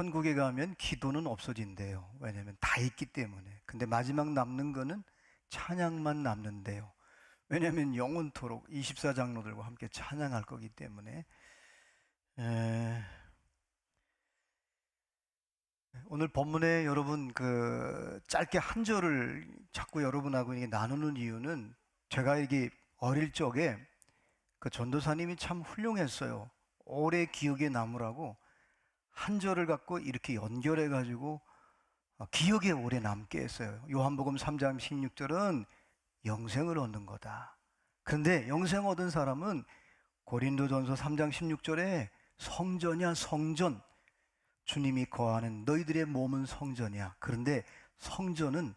천국에 가면 기도는 없어진대요. 왜냐하면 다 있기 때문에. 근데 마지막 남는 거는 찬양만 남는데요. 왜냐하면 영원토록 24장로들과 함께 찬양할 거기 때문에. 오늘 본문에 여러분 짧게 한 절을 자꾸 여러분하고 이렇게 나누는 이유는, 제가 이게 어릴 적에 전도사님이 참 훌륭했어요. 오래 기억에 남으라고 한 절을 갖고 이렇게 연결해 가지고 기억에 오래 남게 했어요. 요한복음 3장 16절은 영생을 얻는 거다. 그런데 영생 얻은 사람은 고린도전서 3장 16절에 성전이야, 성전. 주님이 거하는 너희들의 몸은 성전이야. 그런데 성전은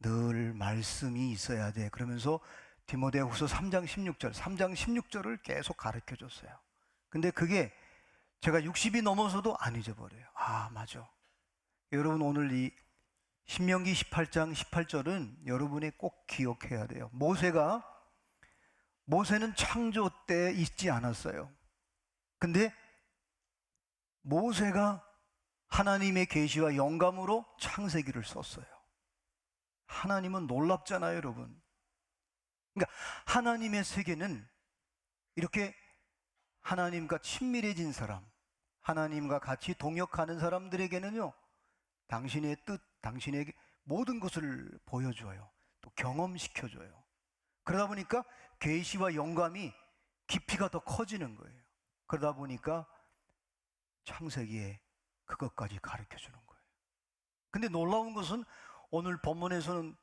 늘 말씀이 있어야 돼. 그러면서 디모데후서 3장 16절을 계속 가르쳐 줬어요. 근데 그게 제가 60이 넘어서도 안 잊어버려요. 아, 맞아. 여러분, 오늘 이 신명기 18장 18절은 여러분이 꼭 기억해야 돼요. 모세는 창조 때 있지 않았어요. 근데 모세가 하나님의 계시와 영감으로 창세기를 썼어요. 하나님은 놀랍잖아요, 여러분. 그러니까 하나님의 세계는 이렇게 하나님과 친밀해진 사람, 하나님과 같이 동역하는 사람들에게는요, 당신의 뜻, 당신에게 모든 것을 보여줘요. 또 경험시켜줘요. 그러다 보니까 계시와 영감이 깊이가 더 커지는 거예요. 그러다 보니까 창세기에 그것까지 가르쳐 주는 거예요. 근데 놀라운 것은 오늘 본문에서는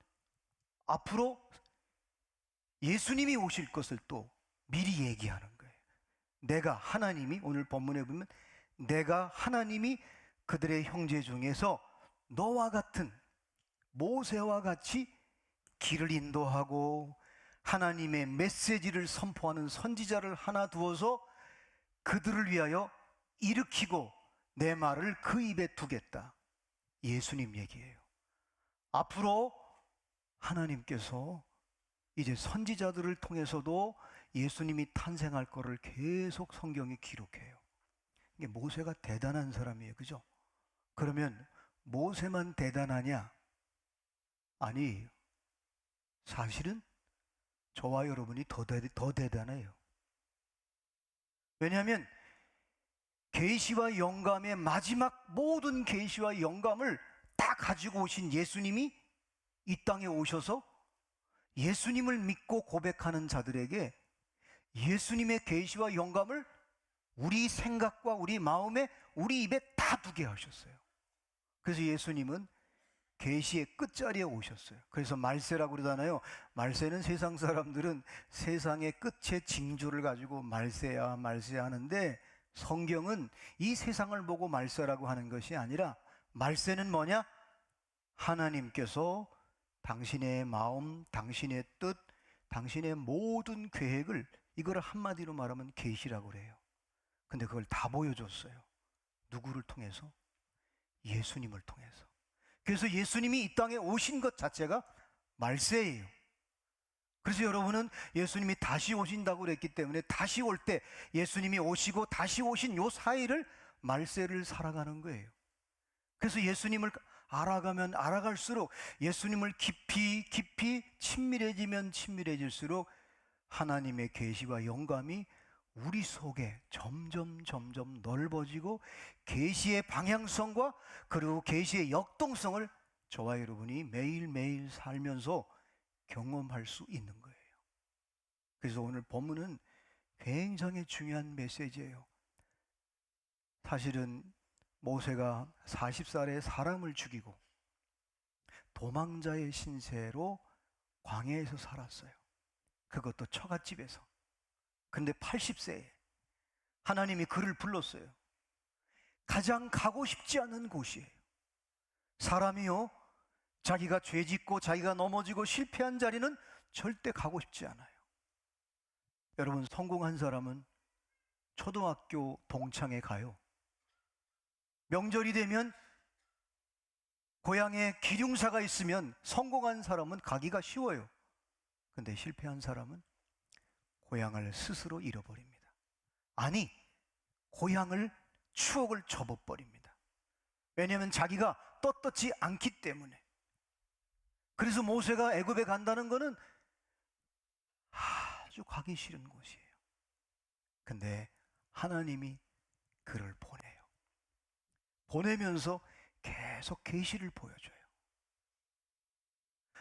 앞으로 예수님이 오실 것을 또 미리 얘기하는 거예요. 오늘 본문에 보면 내가 하나님이 그들의 형제 중에서 너와 같은 모세와 같이 길을 인도하고 하나님의 메시지를 선포하는 선지자를 하나 두어서 그들을 위하여 일으키고 내 말을 그 입에 두겠다. 예수님 얘기예요. 앞으로 하나님께서 이제 선지자들을 통해서도 예수님이 탄생할 거를 계속 성경이 기록해요. 이게 모세가 대단한 사람이에요. 그죠? 그러면 모세만 대단하냐? 아니, 사실은 저와 여러분이 더 대단해요. 왜냐하면 계시와 영감의 마지막 모든 계시와 영감을 다 가지고 오신 예수님이 이 땅에 오셔서 예수님을 믿고 고백하는 자들에게 예수님의 계시와 영감을 우리 생각과 우리 마음에, 우리 입에 다 두게 하셨어요. 그래서 예수님은 계시의 끝자리에 오셨어요. 그래서 말세라고 그러잖아요. 말세는 세상 사람들은 세상의 끝의 징조를 가지고 말세야 말세야 하는데, 성경은 이 세상을 보고 말세라고 하는 것이 아니라 말세는 뭐냐? 하나님께서 당신의 마음, 당신의 뜻, 당신의 모든 계획을, 이걸 한마디로 말하면 계시라고 그래요. 근데 그걸 다 보여줬어요. 누구를 통해서? 예수님을 통해서. 그래서 예수님이 이 땅에 오신 것 자체가 말세예요. 그래서 여러분은 예수님이 다시 오신다고 그랬기 때문에 다시 올 때 예수님이 오시고 다시 오신 요 사이를 말세를 살아가는 거예요. 그래서 예수님을 알아가면 알아갈수록, 예수님을 깊이 친밀해지면 친밀해질수록 하나님의 계시와 영감이 우리 속에 점점 넓어지고 계시의 방향성과 그리고 계시의 역동성을 저와 여러분이 매일매일 살면서 경험할 수 있는 거예요. 그래서 오늘 본문은 굉장히 중요한 메시지예요. 사실은 모세가 40살에 사람을 죽이고 도망자의 신세로 광야에서 살았어요. 그것도 처갓집에서. 근데 80세에 하나님이 그를 불렀어요. 가장 가고 싶지 않은 곳이에요. 사람이요, 자기가 죄짓고 자기가 넘어지고 실패한 자리는 절대 가고 싶지 않아요. 여러분, 성공한 사람은 초등학교 동창회 가요. 명절이 되면 고향에 기륭사가 있으면 성공한 사람은 가기가 쉬워요. 근데 실패한 사람은 고향을 스스로 잃어버립니다. 아니, 고향을, 추억을 접어버립니다. 왜냐하면 자기가 떳떳지 않기 때문에. 그래서 모세가 애굽에 간다는 것은 아주 가기 싫은 곳이에요. 근데 하나님이 그를 보내요. 보내면서 계속 계시를 보여줘요.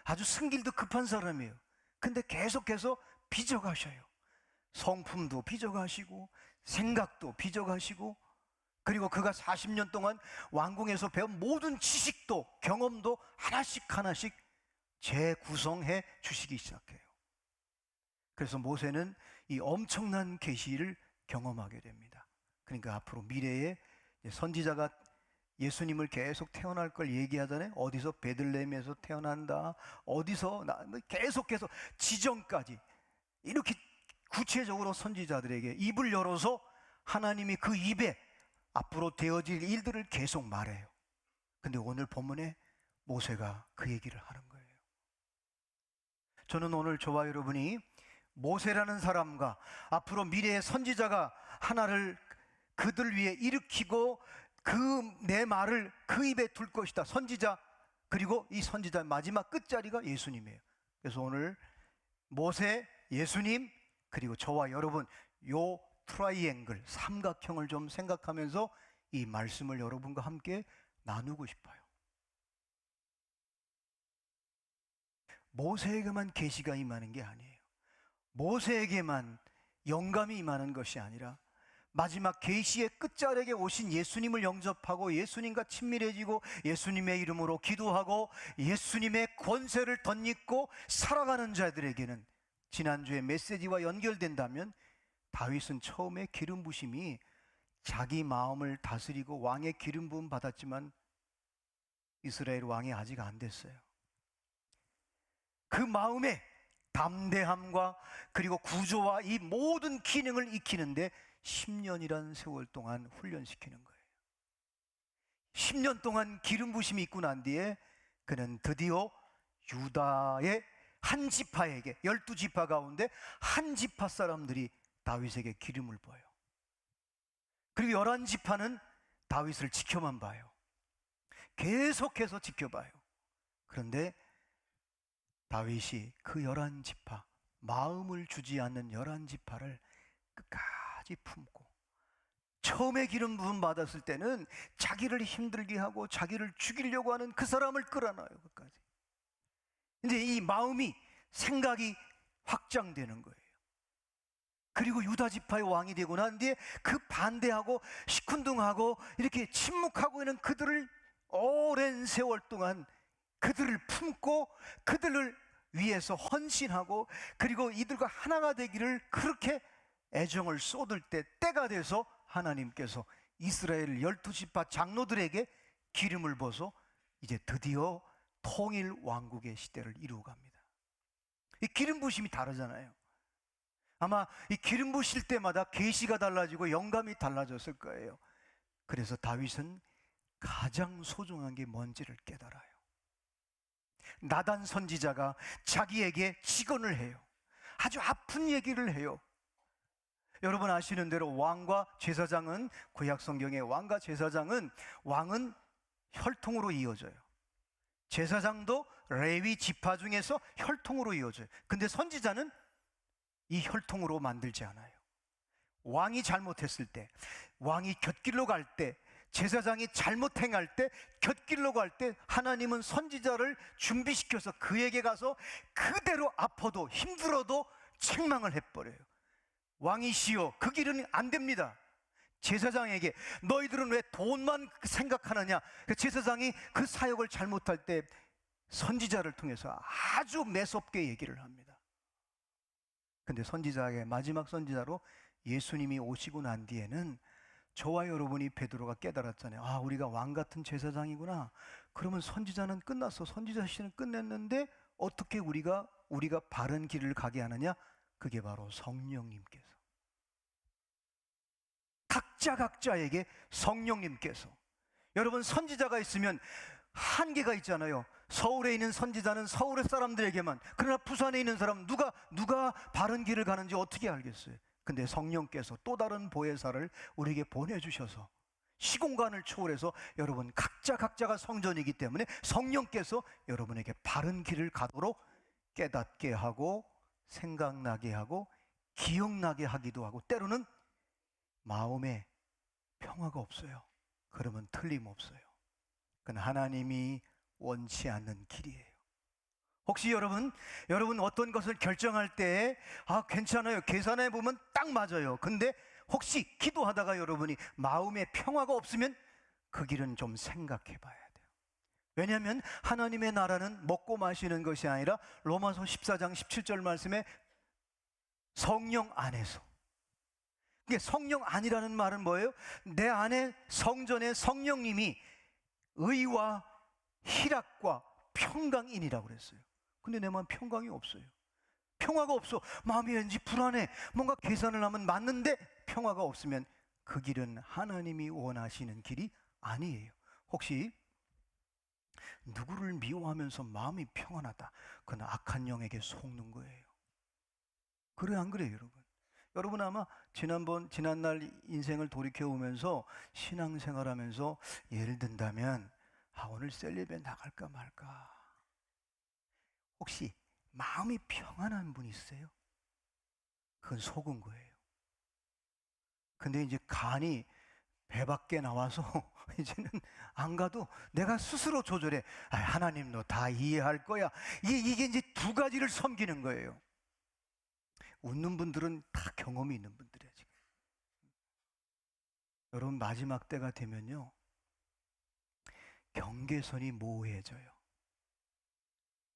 아주 승길도 급한 사람이에요. 근데 계속해서 빚어가셔요. 성품도 빚어가시고 생각도 빚어가시고, 그리고 그가 40년 동안 왕궁에서 배운 모든 지식도 경험도 하나씩 재구성해 주시기 시작해요. 그래서 모세는 이 엄청난 계시를 경험하게 됩니다. 그러니까 앞으로 미래에 선지자가 예수님을 계속 태어날 걸 얘기하잖아요. 어디서 베들레헴에서 태어난다, 어디서 계속해서 지정까지 이렇게 구체적으로 선지자들에게 입을 열어서 하나님이 그 입에 앞으로 되어질 일들을 계속 말해요. 근데 오늘 본문에 모세가 그 얘기를 하는 거예요. 저는 오늘 저와 여러분이 모세라는 사람과 앞으로 미래의 선지자가 하나를 그들 위해 일으키고 내 말을 그 입에 둘 것이다. 선지자, 그리고 이 선지자의 마지막 끝자리가 예수님이에요. 그래서 오늘 모세, 예수님, 그리고 저와 여러분, 요 트라이앵글, 삼각형을 좀 생각하면서 이 말씀을 여러분과 함께 나누고 싶어요. 모세에게만 계시가 임하는 게 아니에요. 모세에게만 영감이 임하는 것이 아니라 마지막 계시의 끝자락에 오신 예수님을 영접하고 예수님과 친밀해지고 예수님의 이름으로 기도하고 예수님의 권세를 덧입고 살아가는 자들에게는, 지난주에 메시지와 연결된다면 다윗은 처음에 기름 부심이 자기 마음을 다스리고 왕의 기름 부음 받았지만 이스라엘 왕이 아직 안 됐어요. 그 마음에 담대함과 그리고 구조와 이 모든 기능을 익히는데 10년이라는 세월 동안 훈련시키는 거예요. 10년 동안 기름 부심이 있고 난 뒤에 그는 드디어 유다의 한 지파에게, 12지파 가운데 한 지파 사람들이 다윗에게 기름을 부어요. 그리고 11지파는 다윗을 지켜만 봐요. 계속해서 지켜봐요. 그런데 다윗이 그 11지파, 마음을 주지 않는 11지파를 끝까지 품고, 처음에 기름 부음 받았을 때는 자기를 힘들게 하고 자기를 죽이려고 하는 그 사람을 끌어놔요. 끝까지. 이제 이 마음이, 생각이 확장되는 거예요. 그리고 유다 지파의 왕이 되고 난 뒤에 그 반대하고 시큰둥하고 이렇게 침묵하고 있는 그들을 오랜 세월 동안 그들을 품고 그들을 위해서 헌신하고, 그리고 이들과 하나가 되기를 그렇게 애정을 쏟을 때, 때가 돼서 하나님께서 이스라엘 12지파 장로들에게 기름을 부어서 이제 드디어 통일 왕국의 시대를 이루어 갑니다. 이 기름 부심이 다르잖아요. 아마 이 기름 부실 때마다 계시가 달라지고 영감이 달라졌을 거예요. 그래서 다윗은 가장 소중한 게 뭔지를 깨달아요. 나단 선지자가 자기에게 직언을 해요. 아주 아픈 얘기를 해요. 여러분 아시는 대로 왕과 제사장은, 구약 성경의 왕과 제사장은, 왕은 혈통으로 이어져요. 제사장도 레위 지파 중에서 혈통으로 이어져요. 근데 선지자는 이 혈통으로 만들지 않아요. 왕이 잘못했을 때, 왕이 곁길로 갈 때, 제사장이 잘못 행할 때, 곁길로 갈 때 하나님은 선지자를 준비시켜서 그에게 가서 그대로 아파도 힘들어도 책망을 해버려요. 왕이시여, 그 길은 안 됩니다. 제사장에게 너희들은 왜 돈만 생각하느냐, 제사장이 그 사역을 잘못할 때 선지자를 통해서 아주 매섭게 얘기를 합니다. 근데 선지자의 마지막 선지자로 예수님이 오시고 난 뒤에는 저와 여러분이 베드로가 깨달았잖아요. 아, 우리가 왕 같은 제사장이구나. 그러면 선지자는 끝났어. 선지자 시대는 끝냈는데 어떻게 우리가 바른 길을 가게 하느냐? 그게 바로 성령님께서, 각자에게 성령님께서. 여러분 선지자가 있으면 한계가 있잖아요. 서울에 있는 선지자는 서울의 사람들에게만, 그러나 부산에 있는 사람은 누가 바른 길을 가는지 어떻게 알겠어요? 근데 성령께서 또 다른 보혜사를 우리에게 보내주셔서 시공간을 초월해서 여러분 각자가 성전이기 때문에 성령께서 여러분에게 바른 길을 가도록 깨닫게 하고 생각나게 하고 기억나게 하기도 하고, 때로는 마음에 평화가 없어요. 그러면 틀림없어요. 그건 하나님이 원치 않는 길이에요. 혹시 여러분 어떤 것을 결정할 때 괜찮아요, 계산해 보면 딱 맞아요. 근데 혹시 기도하다가 여러분이 마음에 평화가 없으면 그 길은 좀 생각해 봐야 돼요. 왜냐하면 하나님의 나라는 먹고 마시는 것이 아니라 로마서 14장 17절 말씀에 성령 안에서. 이게 성령 안이라는 말은 뭐예요? 내 안에 성전에 성령님이 의와 희락과 평강인이라고 그랬어요. 근데 내 마음 평강이 없어요. 평화가 없어. 마음이 왠지 불안해. 뭔가 계산을 하면 맞는데 평화가 없으면 그 길은 하나님이 원하시는 길이 아니에요. 혹시 누구를 미워하면서 마음이 평안하다, 그건 악한 영에게 속는 거예요. 그래 안 그래요, 여러분? 여러분 아마 지난날 인생을 돌이켜보면서 신앙생활하면서 예를 든다면 오늘 셀럽에 나갈까 말까, 혹시 마음이 평안한 분 있어요? 그건 속은 거예요. 근데 이제 간이 배 밖에 나와서 이제는 안 가도 내가 스스로 조절해. 하나님 너 다 이해할 거야. 이게 이제 두 가지를 섬기는 거예요. 웃는 분들은 다 경험이 있는 분들이에요, 지금. 여러분 마지막 때가 되면요, 경계선이 모호해져요.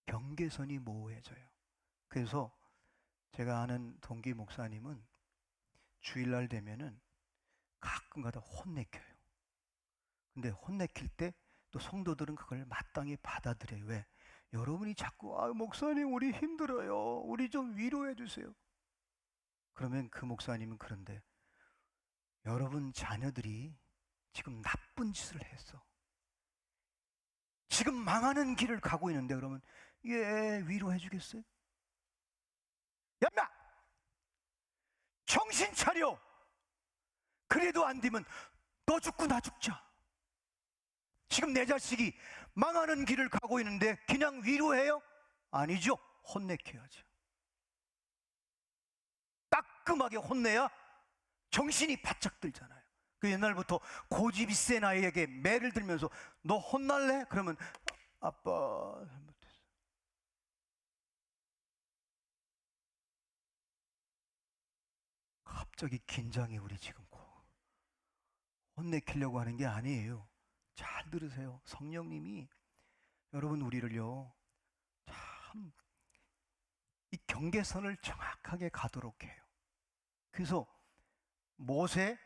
경계선이 모호해져요. 그래서 제가 아는 동기 목사님은 주일날 되면은 가끔가다 혼내켜요. 근데 혼내킬 때 또 성도들은 그걸 마땅히 받아들여요. 왜? 여러분이 자꾸 목사님 우리 힘들어요, 우리 좀 위로해 주세요. 그러면 그 목사님은 그런데 여러분 자녀들이 지금 나쁜 짓을 했어, 지금 망하는 길을 가고 있는데, 그러면 위로해 주겠어요? 야 임마! 정신 차려! 그래도 안 되면 너 죽고 나 죽자. 지금 내 자식이 망하는 길을 가고 있는데 그냥 위로해요? 아니죠. 혼내켜야죠. 따끔하게 혼내야 정신이 바짝 들잖아요. 그 옛날부터 고집이 센 아이에게 매를 들면서 너 혼날래? 그러면 아빠 잘못했어. 갑자기 긴장이 우리 지금 혼내키려고 하는 게 아니에요. 잘 들으세요. 성령님이 여러분 우리를요, 참 이 경계선을 정확하게 가도록 해요. 그래서 모세,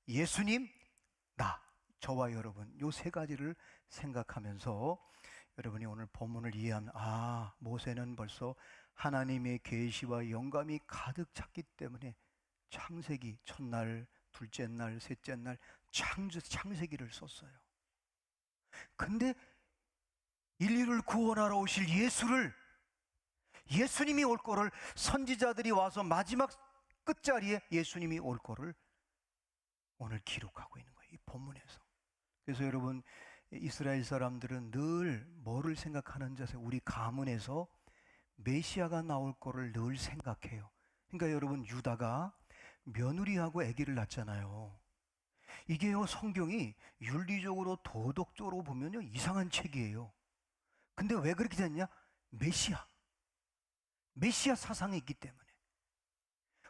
예수님, 저와 여러분, 요 세 가지를 생각하면서 여러분이 오늘 본문을 이해하면 모세는 벌써 하나님의 계시와 영감이 가득 찼기 때문에 창세기 첫날, 둘째 날, 셋째 날 창세기를 썼어요. 근데 인류를 구원하러 오실 예수님이 올 거를, 선지자들이 와서 마지막 끝자리에 예수님이 올 거를 오늘 기록하고 있는 거예요, 이 본문에서. 그래서 여러분, 이스라엘 사람들은 늘 뭐를 생각하는지 아세요? 우리 가문에서 메시아가 나올 거를 늘 생각해요. 그러니까 여러분, 유다가 며느리하고 아기를 낳잖아요. 이게요, 성경이 윤리적으로 도덕적으로 보면요 이상한 책이에요. 근데 왜 그렇게 됐냐? 메시아 사상이 있기 때문에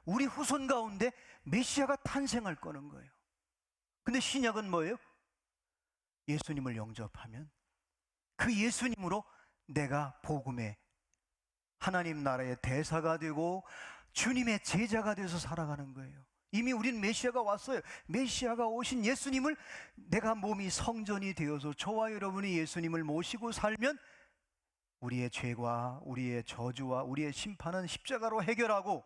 우리 후손 가운데 메시아가 탄생할 거는 거예요. 근데 신약은 뭐예요? 예수님을 영접하면 그 예수님으로 내가 복음의 하나님 나라의 대사가 되고 주님의 제자가 돼서 살아가는 거예요. 이미 우린 메시아가 왔어요. 메시아가 오신 예수님을 내가 몸이 성전이 되어서 저와 여러분이 예수님을 모시고 살면 우리의 죄와 우리의 저주와 우리의 심판은 십자가로 해결하고,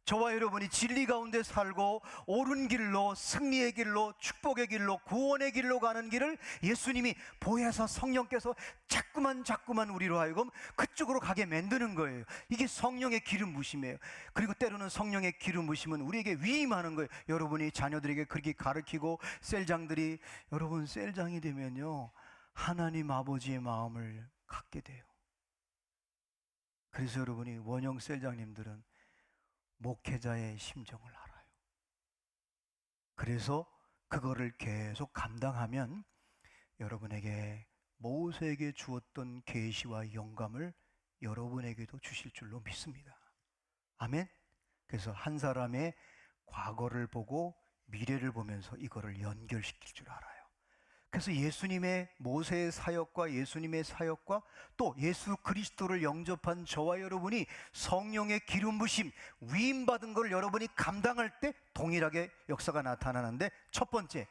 저와 여러분이 진리 가운데 살고 옳은 길로, 승리의 길로, 축복의 길로, 구원의 길로 가는 길을 예수님이 보혜사 성령께서 자꾸만 우리로 하여금 그쪽으로 가게 만드는 거예요. 이게 성령의 기름 부심이에요. 그리고 때로는 성령의 기름 부심은 우리에게 위임하는 거예요. 여러분이 자녀들에게 그렇게 가르치고, 셀장들이, 여러분 셀장이 되면요 하나님 아버지의 마음을 갖게 돼요. 그래서 여러분이 원형 셀장님들은 목회자의 심정을 알아요. 그래서 그거를 계속 감당하면 여러분에게 모세에게 주었던 계시와 영감을 여러분에게도 주실 줄로 믿습니다. 아멘. 그래서 한 사람의 과거를 보고 미래를 보면서 이거를 연결시킬 줄 알아요. 그래서 예수님의 모세의 사역과 예수님의 사역과 또 예수 그리스도를 영접한 저와 여러분이 성령의 기름 부심, 위임 받은 걸 여러분이 감당할 때 동일하게 역사가 나타나는데, 첫 번째,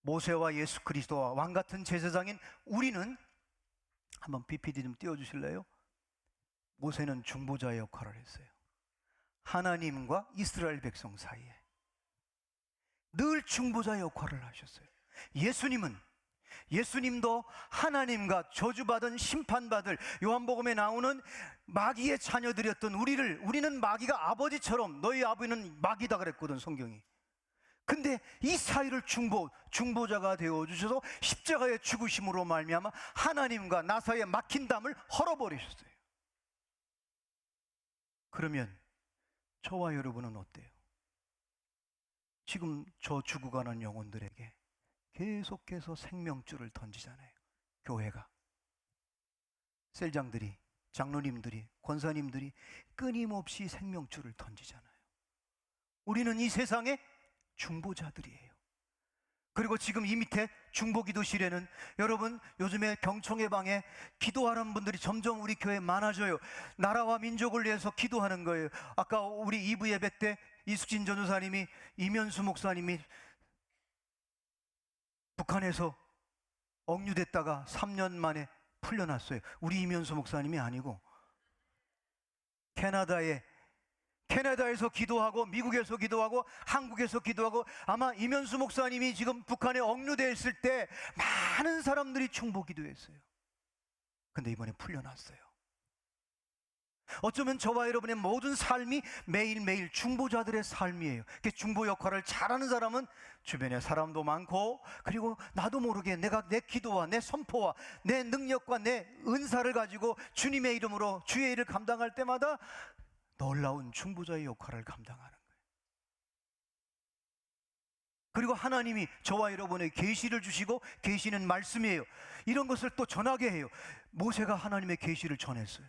모세와 예수 그리스도와 왕 같은 제사장인 우리는, 한번 PPT 좀 띄워 주실래요? 모세는 중보자의 역할을 했어요. 하나님과 이스라엘 백성 사이에 늘 중보자의 역할을 하셨어요. 예수님도 하나님과 저주받은 심판받을, 요한복음에 나오는 마귀의 자녀들이었던 우리는 마귀가 아버지처럼, 너희 아버지는 마귀다 그랬거든 성경이. 근데 이 사이를 중보자가 되어주셔서 십자가의 죽으심으로 말미암아 하나님과 나 사이에 막힌 담을 헐어버리셨어요. 그러면 저와 여러분은 어때요? 지금 저 죽어가는 영혼들에게 계속해서 생명줄을 던지잖아요. 교회가, 셀장들이, 장로님들이, 권사님들이 끊임없이 생명줄을 던지잖아요. 우리는 이 세상의 중보자들이에요. 그리고 지금 이 밑에 중보기도실에는 여러분 요즘에 경청의 방에 기도하는 분들이 점점 우리 교회에 많아져요. 나라와 민족을 위해서 기도하는 거예요. 아까 우리 2부 예배 때 이숙진 전도사님이, 이면수 목사님이 북한에서 억류됐다가 3년 만에 풀려났어요. 우리 이면수 목사님이 아니고 캐나다에서 기도하고, 미국에서 기도하고, 한국에서 기도하고, 아마 이면수 목사님이 지금 북한에 억류되어 있을 때 많은 사람들이 중보 기도했어요. 근데 이번에 풀려났어요. 어쩌면 저와 여러분의 모든 삶이 매일매일 중보자들의 삶이에요. 중보 역할을 잘하는 사람은 주변에 사람도 많고, 그리고 나도 모르게 내가 내 기도와 내 선포와 내 능력과 내 은사를 가지고 주님의 이름으로 주의 일을 감당할 때마다 놀라운 중보자의 역할을 감당하는 거예요. 그리고 하나님이 저와 여러분의 계시를 주시고, 계시는 말씀이에요. 이런 것을 또 전하게 해요. 모세가 하나님의 계시를 전했어요.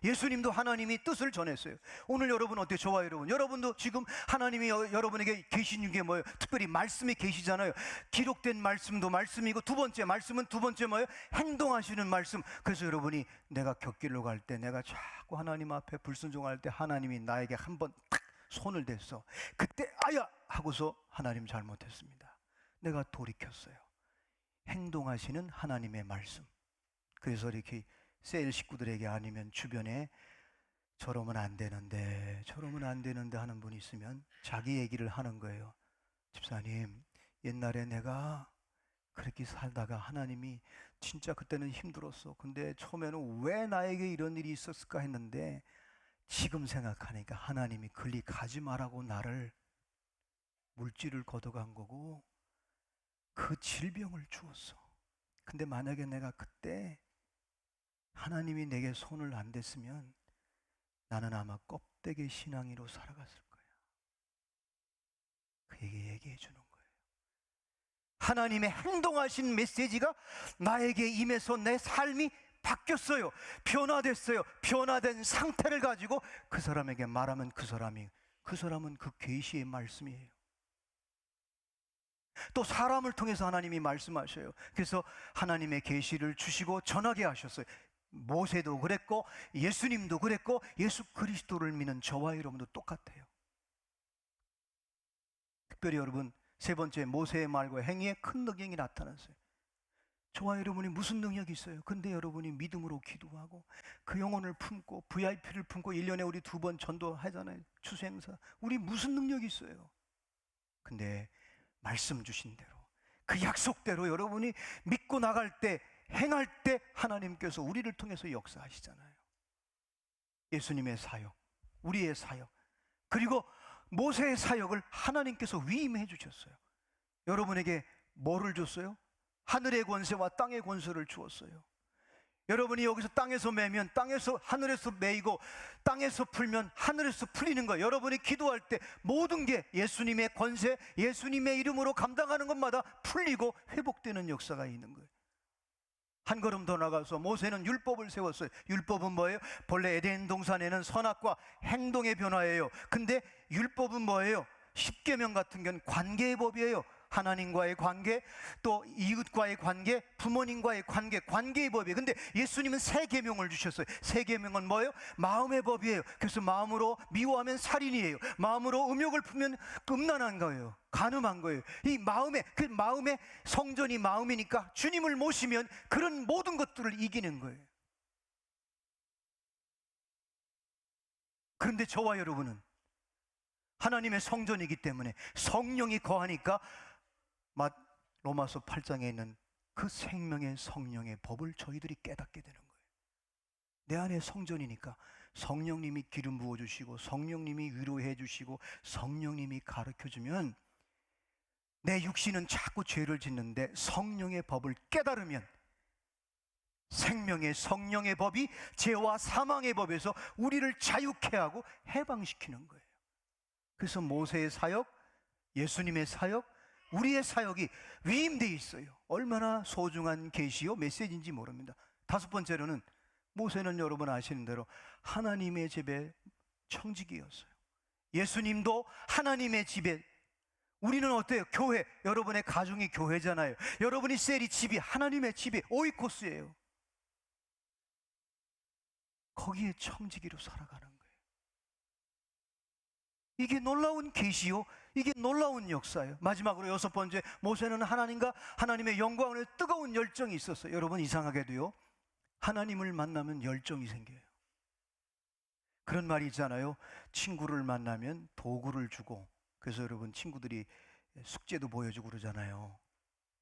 예수님도 하나님이 뜻을 전했어요. 오늘 여러분 어때요? 저와 여러분도 지금 하나님이 여러분에게 계신 게 뭐예요? 특별히 말씀이 계시잖아요. 기록된 말씀도 말씀이고, 두 번째 말씀은 뭐예요? 행동하시는 말씀. 그래서 여러분이 내가 곁길로 갈 때, 내가 자꾸 하나님 앞에 불순종할 때 하나님이 나에게 한번 딱 손을 댔어. 그때 아야 하고서 하나님 잘못했습니다, 내가 돌이켰어요. 행동하시는 하나님의 말씀. 그래서 이렇게 셀 식구들에게, 아니면 주변에 저러면 안 되는데 하는 분이 있으면 자기 얘기를 하는 거예요. 집사님, 옛날에 내가 그렇게 살다가 하나님이 진짜 그때는 힘들었어. 근데 처음에는 왜 나에게 이런 일이 있었을까 했는데 지금 생각하니까 하나님이 글리 가지 말라고 나를 물질을 걷어간 거고 그 질병을 주었어. 근데 만약에 내가 그때 하나님이 내게 손을 안 댔으면 나는 아마 껍데기 신앙이로 살아갔을 거야. 그에게 얘기해 주는 거예요. 하나님의 행동하신 메시지가 나에게 임해서 내 삶이 바뀌었어요. 변화됐어요. 변화된 상태를 가지고 그 사람에게 말하면 그 사람은 그 계시의 말씀이에요. 또 사람을 통해서 하나님이 말씀하셔요. 그래서 하나님의 계시를 주시고 전하게 하셨어요. 모세도 그랬고, 예수님도 그랬고, 예수 그리스도를 믿는 저와 여러분도 똑같아요. 특별히 여러분, 세 번째, 모세의 말과 행위에 큰 능력이 나타났어요. 저와 여러분이 무슨 능력이 있어요? 근데 여러분이 믿음으로 기도하고 그 영혼을 품고 VIP를 품고 1년에 우리 2번 전도하잖아요. 추수행사. 우리 무슨 능력이 있어요? 근데 말씀 주신 대로 그 약속대로 여러분이 믿고 나갈 때, 행할 때 하나님께서 우리를 통해서 역사하시잖아요. 예수님의 사역, 우리의 사역, 그리고 모세의 사역을 하나님께서 위임해 주셨어요. 여러분에게 뭐를 줬어요? 하늘의 권세와 땅의 권세를 주었어요. 여러분이 여기서 땅에서 매면 땅에서, 하늘에서 매이고 땅에서 풀면 하늘에서 풀리는 거예요. 여러분이 기도할 때 모든 게 예수님의 권세, 예수님의 이름으로 감당하는 것마다 풀리고 회복되는 역사가 있는 거예요. 한 걸음 더 나가서 모세는 율법을 세웠어요. 율법은 뭐예요? 본래 에덴 동산에는 선악과 행동의 변화예요. 근데 율법은 뭐예요? 십계명 같은 경우는 관계의 법이에요. 하나님과의 관계, 또 이웃과의 관계, 부모님과의 관계, 관계의 법이에요. 근데 예수님은 새 계명을 주셨어요. 새 계명은 뭐예요? 마음의 법이에요. 그래서 마음으로 미워하면 살인이에요. 마음으로 음욕을 품으면 음란한 거예요. 간음한 거예요. 이 마음의, 그 마음의 성전이 마음이니까 주님을 모시면 그런 모든 것들을 이기는 거예요. 그런데 저와 여러분은 하나님의 성전이기 때문에 성령이 거하니까 로마서 8장에 있는 그 생명의 성령의 법을 저희들이 깨닫게 되는 거예요. 내 안에 성전이니까 성령님이 기름 부어주시고 성령님이 위로해 주시고 성령님이 가르쳐주면 내 육신은 자꾸 죄를 짓는데 성령의 법을 깨달으면 생명의 성령의 법이 죄와 사망의 법에서 우리를 자유케 하고 해방시키는 거예요. 그래서 모세의 사역, 예수님의 사역, 우리의 사역이 위임되어 있어요. 얼마나 소중한 계시요 메시지인지 모릅니다. 다섯 번째로는 모세는 여러분 아시는 대로 하나님의 집에 청지기였어요. 예수님도 하나님의 집에, 우리는 어때요? 교회, 여러분의 가정이 교회잖아요. 여러분이 셀이 집이 하나님의 집이 오이코스예요. 거기에 청지기로 살아가는 거예요. 이게 놀라운 계시요, 이게 놀라운 역사예요. 마지막으로 여섯 번째, 모세는 하나님과 하나님의 영광을 뜨거운 열정이 있었어요. 여러분 이상하게도요, 하나님을 만나면 열정이 생겨요. 그런 말이 있잖아요. 친구를 만나면 도구를 주고, 그래서 여러분 친구들이 숙제도 보여주고 그러잖아요.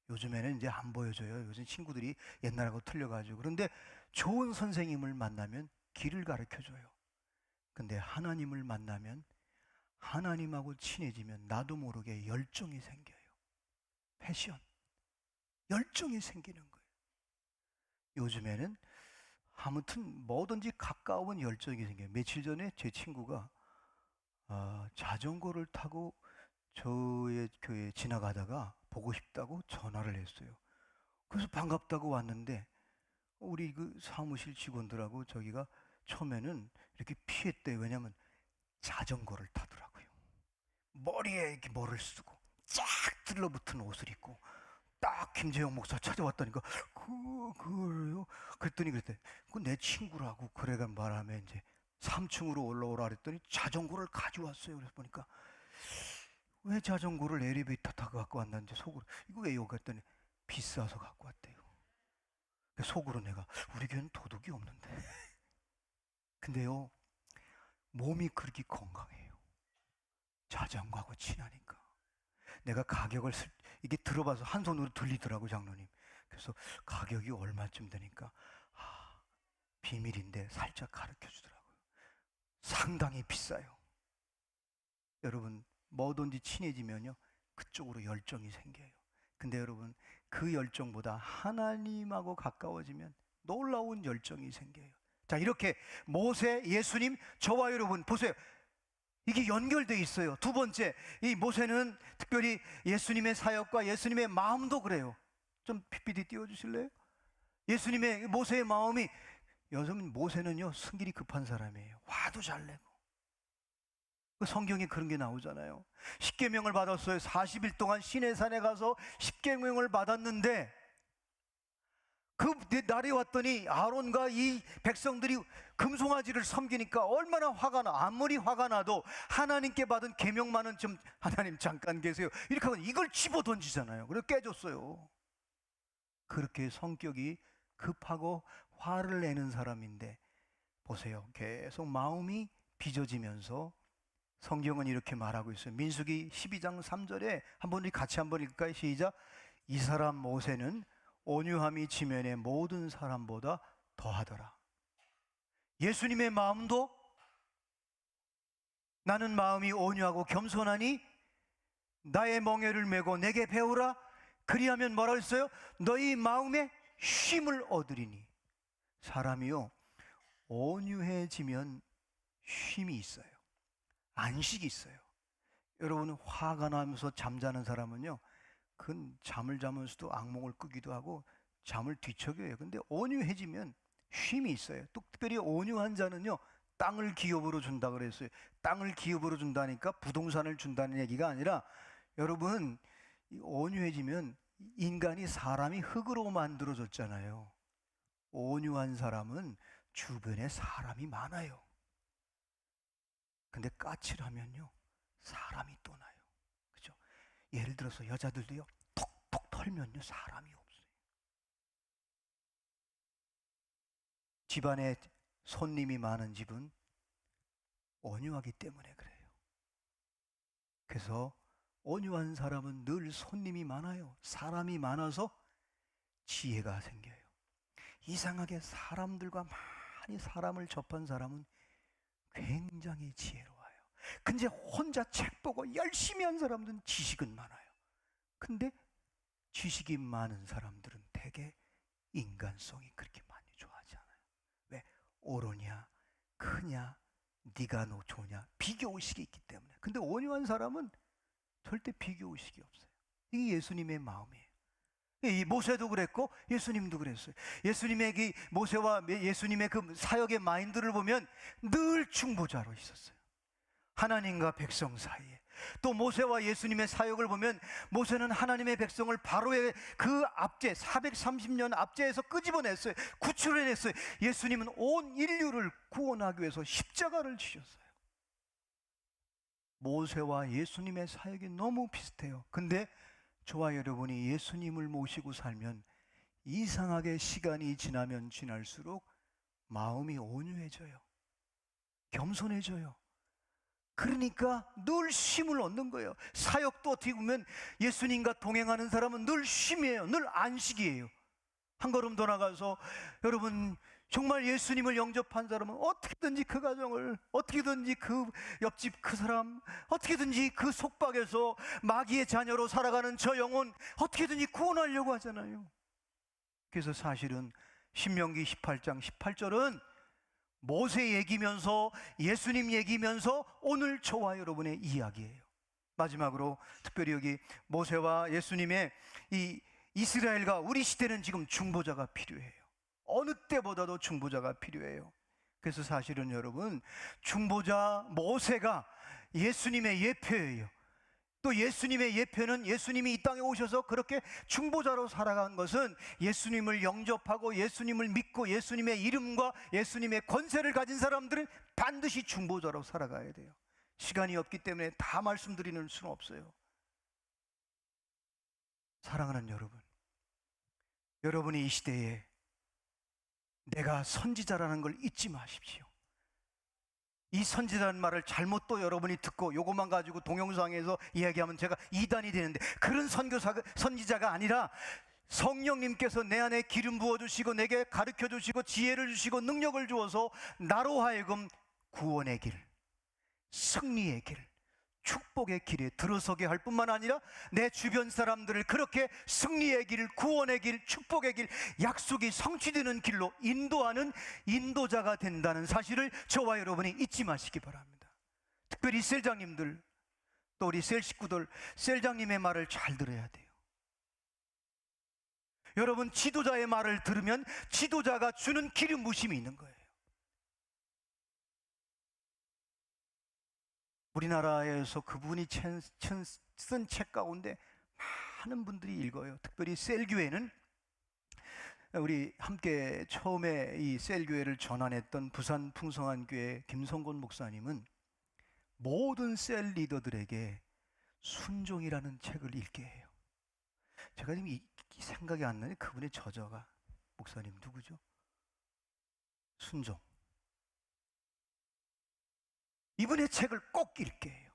요즘에는 이제 안 보여줘요. 요즘 친구들이 옛날하고 틀려가지고. 그런데 좋은 선생님을 만나면 길을 가르쳐줘요. 근데 하나님을 만나면, 하나님하고 친해지면 나도 모르게 열정이 생겨요. 패션, 열정이 생기는 거예요. 요즘에는 아무튼 뭐든지 가까운 열정이 생겨요. 며칠 전에 제 친구가 자전거를 타고 저의 교회에 지나가다가 보고 싶다고 전화를 했어요. 그래서 반갑다고 왔는데 우리 그 사무실 직원들하고 저기가 처음에는 이렇게 피했대요. 왜냐하면 자전거를 타더라고요. 머리에 이렇게 뭐를 쓰고 쫙 들러붙은 옷을 입고 딱 김재영 목사 찾아왔다니까 그래요? 그랬더니 그랬대. 그 내 친구라고. 그래가 말하면 이제 3층으로 올라오라 그랬더니 자전거를 가져왔어요. 그래서 보니까 왜 자전거를 엘리베이터 타고 갖고 왔는지 속으로, 이거 왜요? 그랬더니 비싸서 갖고 왔대요. 속으로 내가 우리 교회는 도둑이 없는데 근데요, 몸이 그렇게 건강해요. 자전거하고 친하니까. 내가 가격을 이게 들어봐서 한 손으로 들리더라고, 장로님. 그래서 가격이 얼마쯤 되니까 비밀인데 살짝 가르쳐 주더라고요. 상당히 비싸요. 여러분 뭐든지 친해지면요 그쪽으로 열정이 생겨요. 근데 여러분 그 열정보다 하나님하고 가까워지면 놀라운 열정이 생겨요. 자, 이렇게 모세, 예수님, 저와 여러분 보세요. 이게 연결되어 있어요. 두 번째, 이 모세는 특별히 예수님의 사역과 예수님의 마음도 그래요. 좀 PPT 띄워주실래요? 예수님의, 모세의 마음이, 요즘 모세는요 승길이 급한 사람이에요. 화도 잘 내고. 그 성경에 그런 게 나오잖아요. 십계명을 받았어요. 40일 동안 시내산에 가서 십계명을 받았는데 그 날이 왔더니 아론과 이 백성들이 금송아지를 섬기니까 얼마나 화가 나. 아무리 화가 나도 하나님께 받은 계명만은 좀, 하나님 잠깐 계세요, 이렇게 하면 이걸 집어 던지잖아요. 그래서 깨졌어요. 그렇게 성격이 급하고 화를 내는 사람인데 보세요. 계속 마음이 빚어지면서 성경은 이렇게 말하고 있어요. 민수기 12장 3절에 한번 같이 한번 읽을까요? 시작. 이 사람 모세는 온유함이 지면의 모든 사람보다 더하더라. 예수님의 마음도 나는 마음이 온유하고 겸손하니 나의 멍에를 메고 내게 배우라. 그리하면 뭐라고 했어요? 너희 마음에 쉼을 얻으리니. 사람이요, 온유해지면 쉼이 있어요. 안식이 있어요. 여러분, 화가 나면서 잠자는 사람은요, 그건 잠을 자면서도 악몽을 꾸기도 하고 잠을 뒤척여요. 근데 온유해지면 쉼이 있어요. 또 특별히 온유한 자는요, 땅을 기업으로 준다 그랬어요. 땅을 기업으로 준다니까 부동산을 준다는 얘기가 아니라, 여러분, 온유해지면 인간이 사람이 흙으로 만들어졌잖아요. 온유한 사람은 주변에 사람이 많아요. 근데 까칠하면요, 사람이 또 나요. 그죠? 예를 들어서 여자들도요, 톡톡 털면요, 사람이 없어요. 집안에 손님이 많은 집은 온유하기 때문에 그래요. 그래서 온유한 사람은 늘 손님이 많아요. 사람이 많아서 지혜가 생겨요. 이상하게 사람들과 많이 사람을 접한 사람은 굉장히 지혜로워요. 근데 혼자 책 보고 열심히 한 사람들은 지식은 많아요. 근데 지식이 많은 사람들은 대개 인간성이 그렇게 많이 좋아하지 않아요. 왜? 옳으냐, 크냐, 네가 너 좋냐, 비교의식이 있기 때문에. 근데 온유한 사람은 절대 비교의식이 없어요. 이게 예수님의 마음이에요. 이 모세도 그랬고 예수님도 그랬어요. 예수님의 그 모세와 예수님의 그 사역의 마인드를 보면 늘 중보자로 있었어요. 하나님과 백성 사이에. 또 모세와 예수님의 사역을 보면 모세는 하나님의 백성을 바로의 그 압제 430년 압제에서 끄집어냈어요. 구출해냈어요. 예수님은 온 인류를 구원하기 위해서 십자가를 지셨어요. 모세와 예수님의 사역이 너무 비슷해요. 근데 저와 여러분이 예수님을 모시고 살면 이상하게 시간이 지나면 지날수록 마음이 온유해져요. 겸손해져요. 그러니까 늘 쉼을 얻는 거예요. 사역도 어떻게 보면 예수님과 동행하는 사람은 늘 쉼이에요. 늘 안식이에요. 한 걸음 더 나가서 여러분, 정말 예수님을 영접한 사람은 어떻게든지 그 가정을, 어떻게든지 그 옆집 그 사람, 어떻게든지 그 속박에서 마귀의 자녀로 살아가는 저 영혼 어떻게든지 구원하려고 하잖아요. 그래서 사실은 신명기 18장 18절은 모세 얘기면서 예수님 얘기면서 오늘 저와 여러분의 이야기예요. 마지막으로 특별히 여기 모세와 예수님의 이 이스라엘과 우리 시대는 지금 중보자가 필요해요. 어느 때보다도 중보자가 필요해요. 그래서 사실은 여러분, 중보자 모세가 예수님의 예표예요. 또 예수님의 예표는 예수님이 이 땅에 오셔서 그렇게 중보자로 살아간 것은 예수님을 영접하고 예수님을 믿고 예수님의 이름과 예수님의 권세를 가진 사람들은 반드시 중보자로 살아가야 돼요. 시간이 없기 때문에 다 말씀드리는 수는 없어요. 사랑하는 여러분, 여러분이 이 시대에 내가 선지자라는 걸 잊지 마십시오. 이 선지자라는 말을 잘못 또 여러분이 듣고 요것만 가지고 동영상에서 이야기하면 제가 이단이 되는데, 그런 선지자가 아니라 성령님께서 내 안에 기름 부어주시고 내게 가르쳐주시고 지혜를 주시고 능력을 주어서 나로 하여금 구원의 길, 승리의 길, 축복의 길에 들어서게 할 뿐만 아니라 내 주변 사람들을 그렇게 승리의 길, 구원의 길, 축복의 길, 약속이 성취되는 길로 인도하는 인도자가 된다는 사실을 저와 여러분이 잊지 마시기 바랍니다. 특별히 셀장님들, 또 우리 셀 식구들, 셀장님의 말을 잘 들어야 돼요. 여러분, 지도자의 말을 들으면 지도자가 주는 기름 부심이 있는 거예요. 우리나라에서 그분이 쓴 책 가운데 많은 분들이 읽어요. 특별히 셀교회는 우리 함께 처음에 이 셀교회를 전환했던 부산 풍성한교회 김성곤 목사님은 모든 셀 리더들에게 순종이라는 책을 읽게 해요. 제가 지금 생각이 안 나네. 그분의 저자가 목사님 누구죠? 순종. 이분의 책을 꼭 읽게 해요.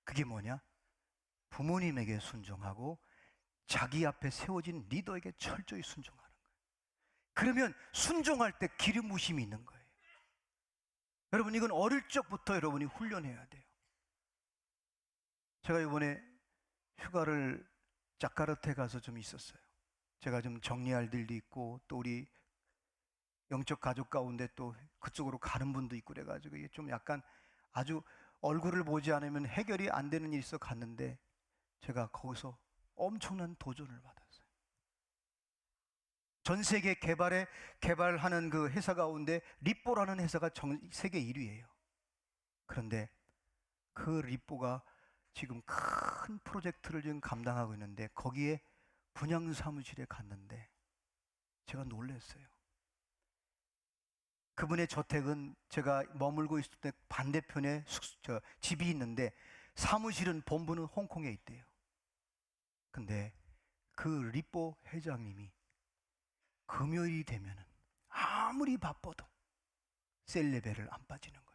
그게 뭐냐? 부모님에게 순종하고 자기 앞에 세워진 리더에게 철저히 순종하는 거예요. 그러면 순종할 때 기름 부심이 있는 거예요. 여러분, 이건 어릴 적부터 여러분이 훈련해야 돼요. 제가 이번에 휴가를 자카르타에 가서 좀 있었어요. 제가 좀 정리할 일도 있고 또 우리 영적 가족 가운데 또 그쪽으로 가는 분도 있고 그래가지고 이게 좀 약간 아주 얼굴을 보지 않으면 해결이 안 되는 일이 있어 갔는데 제가 거기서 엄청난 도전을 받았어요. 전 세계 개발하는 그 회사 가운데 리뽀라는 회사가 세계 1위예요. 그런데 그 리뽀가 지금 큰 프로젝트를 지금 감당하고 있는데 거기에 분양 사무실에 갔는데 제가 놀랐어요. 그분의 저택은 제가 머물고 있을 때 반대편에 집이 있는데 사무실은 본부는 홍콩에 있대요. 근데 그 리뽀 회장님이 금요일이 되면은 아무리 바빠도 셀레베를 안 빠지는 거예요.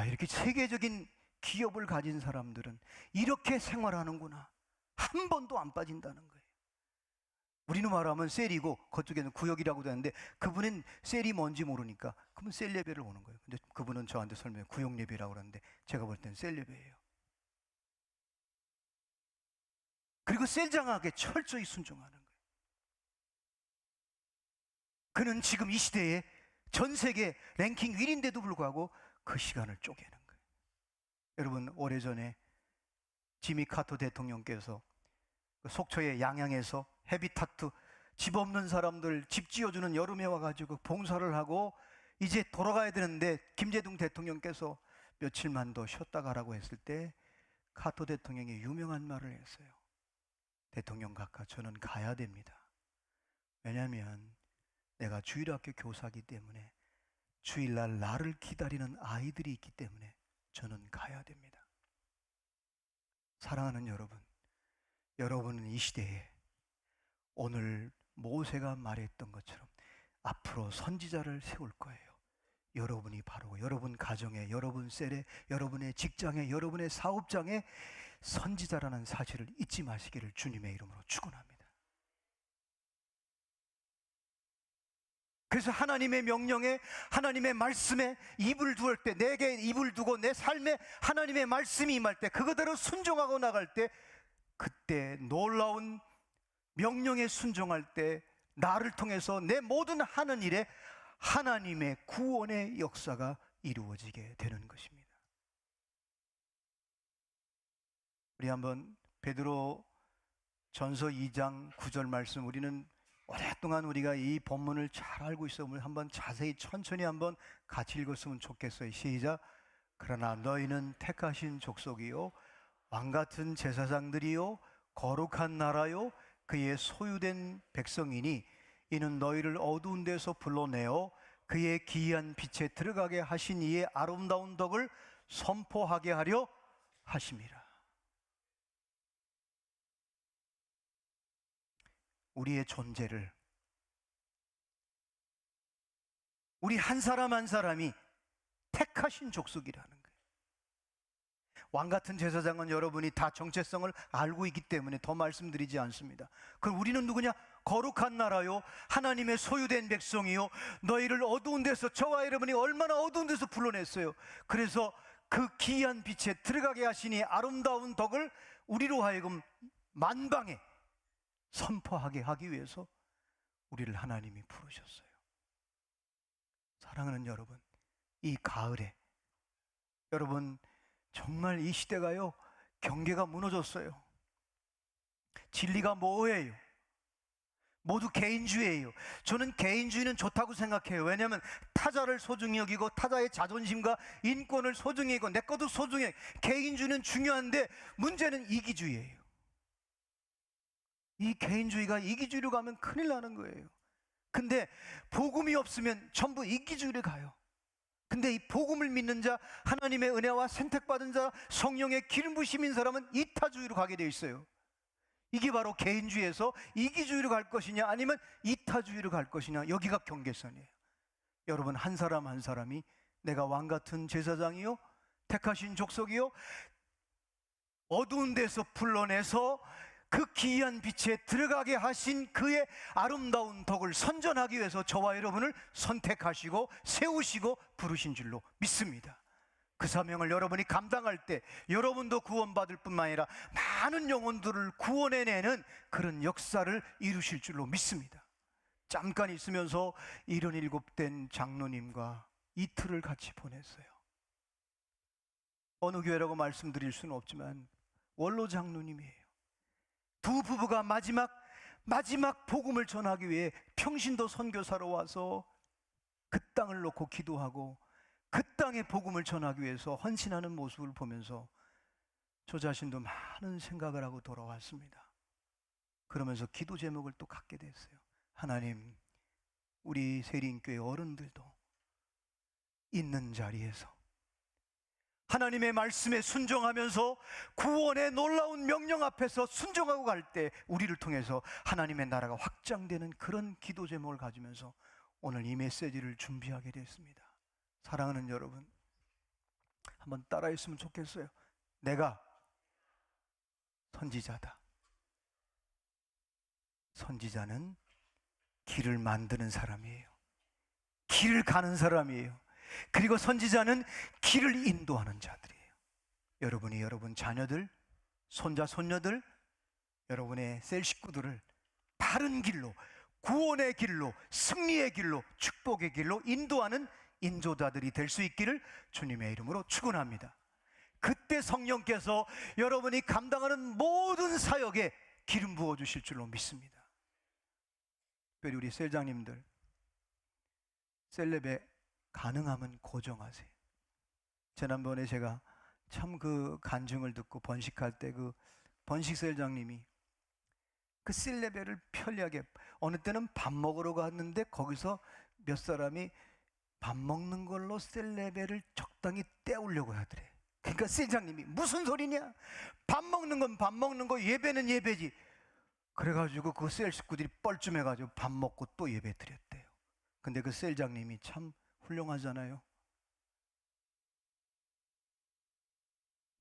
이렇게 세계적인 기업을 가진 사람들은 이렇게 생활하는구나. 한 번도 안 빠진다는 거예요. 우리는 말하면 셀이고 그쪽에는 구역이라고 되는데 그분은 셀이 뭔지 모르니까 그분 셀레베를 오는 거예요. 근데 그분은 저한테 설명해 구역예배라고 그러는데 제가 볼 때는 셀레베예요. 그리고 셀장에게 철저히 순종하는 거예요. 그는 지금 이 시대에 전 세계 랭킹 1위인데도 불구하고 그 시간을 쪼개는 거예요. 여러분, 오래전에 지미 카터 대통령께서 속초의 양양에서 헤비타트 집 없는 사람들 집 지어주는 여름에 와가지고 봉사를 하고 이제 돌아가야 되는데 김대중 대통령께서 며칠만 더 쉬었다 가라고 했을 때 카터 대통령이 유명한 말을 했어요. 대통령 각하, 저는 가야 됩니다. 왜냐하면 내가 주일학교 교사이기 때문에 주일날 나를 기다리는 아이들이 있기 때문에 저는 가야 됩니다. 사랑하는 여러분, 여러분은 이 시대에 오늘 모세가 말했던 것처럼 앞으로 선지자를 세울 거예요. 여러분이 바로 여러분 가정에, 여러분 셀에, 여러분의 직장에, 여러분의 사업장에 선지자라는 사실을 잊지 마시기를 주님의 이름으로 축원합니다. 그래서 하나님의 명령에, 하나님의 말씀에 입을 두을 때, 내게 입을 두고 내 삶에 하나님의 말씀이 임할 때, 그거대로 순종하고 나갈 때, 그때 놀라운 명령에 순종할 때 나를 통해서 내 모든 하는 일에 하나님의 구원의 역사가 이루어지게 되는 것입니다. 우리 한번 베드로 전서 2장 9절 말씀, 우리는 오랫동안 우리가 이 본문을 잘 알고 있어. 한번 자세히 천천히 한번 같이 읽었으면 좋겠어요. 시작. 그러나 너희는 택하신 족속이요 왕같은 제사장들이요 거룩한 나라요 그의 소유된 백성이니 이는 너희를 어두운 데서 불러내어 그의 기이한 빛에 들어가게 하신 이의 아름다운 덕을 선포하게 하려 하심이라. 우리의 존재를, 우리 한 사람 한 사람이 택하신 족속이라는 거예요. 왕같은 제사장은 여러분이 다 정체성을 알고 있기 때문에 더 말씀드리지 않습니다. 그럼 우리는 누구냐? 거룩한 나라요 하나님의 소유된 백성이요 너희를 어두운 데서, 저와 여러분이 얼마나 어두운 데서 불러냈어요. 그래서 그 기이한 빛에 들어가게 하시니 아름다운 덕을 우리로 하여금 만방에 선포하게 하기 위해서 우리를 하나님이 부르셨어요. 사랑하는 여러분, 이 가을에 여러분 정말 이 시대가요 경계가 무너졌어요. 진리가 뭐예요? 모두 개인주의예요. 저는 개인주의는 좋다고 생각해요. 왜냐하면 타자를 소중히 여기고 타자의 자존심과 인권을 소중히 여기고 내 것도 소중해. 개인주의는 중요한데 문제는 이기주의예요. 이 개인주의가 이기주의로 가면 큰일 나는 거예요. 근데 복음이 없으면 전부 이기주의로 가요. 근데 이 복음을 믿는 자, 하나님의 은혜와 선택받은 자, 성령의 기름 부심인 사람은 이타주의로 가게 되어 있어요. 이게 바로 개인주의에서 이기주의로 갈 것이냐 아니면 이타주의로 갈 것이냐, 여기가 경계선이에요. 여러분, 한 사람 한 사람이 내가 왕 같은 제사장이요, 택하신 족속이요, 어두운 데서 불러내서 그 기이한 빛에 들어가게 하신 그의 아름다운 덕을 선전하기 위해서 저와 여러분을 선택하시고 세우시고 부르신 줄로 믿습니다. 그 사명을 여러분이 감당할 때 여러분도 구원받을 뿐만 아니라 많은 영혼들을 구원해내는 그런 역사를 이루실 줄로 믿습니다. 잠깐 있으면서 77된 장로님과 이틀을 같이 보냈어요. 어느 교회라고 말씀드릴 수는 없지만 원로 장로님이에요. 두 부부가 마지막 복음을 전하기 위해 평신도 선교사로 와서 그 땅을 놓고 기도하고 그 땅에 복음을 전하기 위해서 헌신하는 모습을 보면서 저 자신도 많은 생각을 하고 돌아왔습니다. 그러면서 기도 제목을 또 갖게 됐어요. 하나님, 우리 세린교회 어른들도 있는 자리에서 하나님의 말씀에 순종하면서 구원의 놀라운 명령 앞에서 순종하고 갈 때 우리를 통해서 하나님의 나라가 확장되는 그런 기도 제목을 가지면서 오늘 이 메시지를 준비하게 됐습니다. 사랑하는 여러분, 한번 따라했으면 좋겠어요. 내가 선지자다. 선지자는 길을 만드는 사람이에요. 길을 가는 사람이에요. 그리고 선지자는 길을 인도하는 자들이에요. 여러분이 여러분 자녀들, 손자, 손녀들, 여러분의 셀 식구들을 바른 길로, 구원의 길로, 승리의 길로, 축복의 길로 인도하는 인도자들이 될 수 있기를 주님의 이름으로 축원합니다. 그때 성령께서 여러분이 감당하는 모든 사역에 기름 부어주실 줄로 믿습니다. 특별히 우리 셀장님들, 셀레베 가능하면 고정하세요. 지난번에 제가 참 그 간증을 듣고 번식할 때 그 번식 셀장님이 그 셀레베를 편리하게, 어느 때는 밥 먹으러 갔는데 거기서 몇 사람이 밥 먹는 걸로 셀레베를 적당히 때우려고 하더래. 그러니까 셀장님이 무슨 소리냐, 밥 먹는 건 밥 먹는 거, 예배는 예배지. 그래가지고 그 셀 식구들이 뻘쭘해가지고 밥 먹고 또 예배 드렸대요. 근데 그 셀장님이 참 훌륭하잖아요.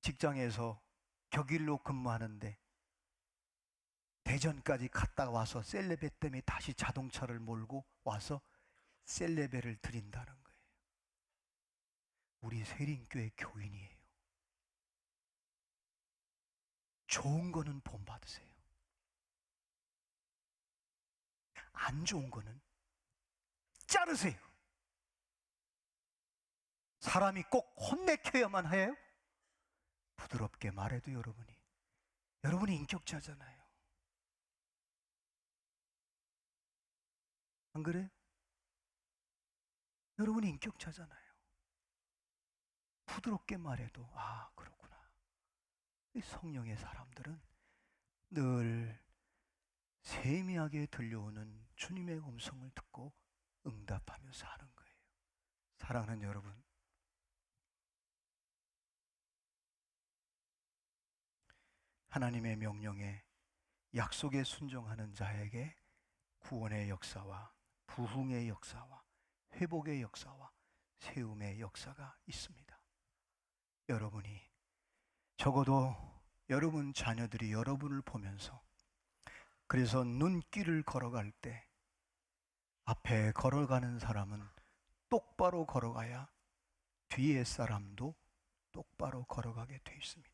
직장에서 격일로 근무하는데 대전까지 갔다 와서 셀레베 때문에 다시 자동차를 몰고 와서 셀레베를 드린다는 거예요. 우리 세린교회 교인이에요. 좋은 거는 본받으세요. 안 좋은 거는 자르세요. 사람이 꼭 혼내켜야만 해요? 부드럽게 말해도 여러분이 인격자잖아요. 안 그래요? 여러분이 인격자잖아요. 부드럽게 말해도 아, 그렇구나. 이 성령의 사람들은 늘 세미하게 들려오는 주님의 음성을 듣고 응답하며 사는 거예요. 사랑하는 여러분, 하나님의 명령에 약속에 순종하는 자에게 구원의 역사와 부흥의 역사와 회복의 역사와 세움의 역사가 있습니다. 여러분이, 적어도 여러분 자녀들이 여러분을 보면서, 그래서 눈길을 걸어갈 때 앞에 걸어가는 사람은 똑바로 걸어가야 뒤에 사람도 똑바로 걸어가게 돼 있습니다.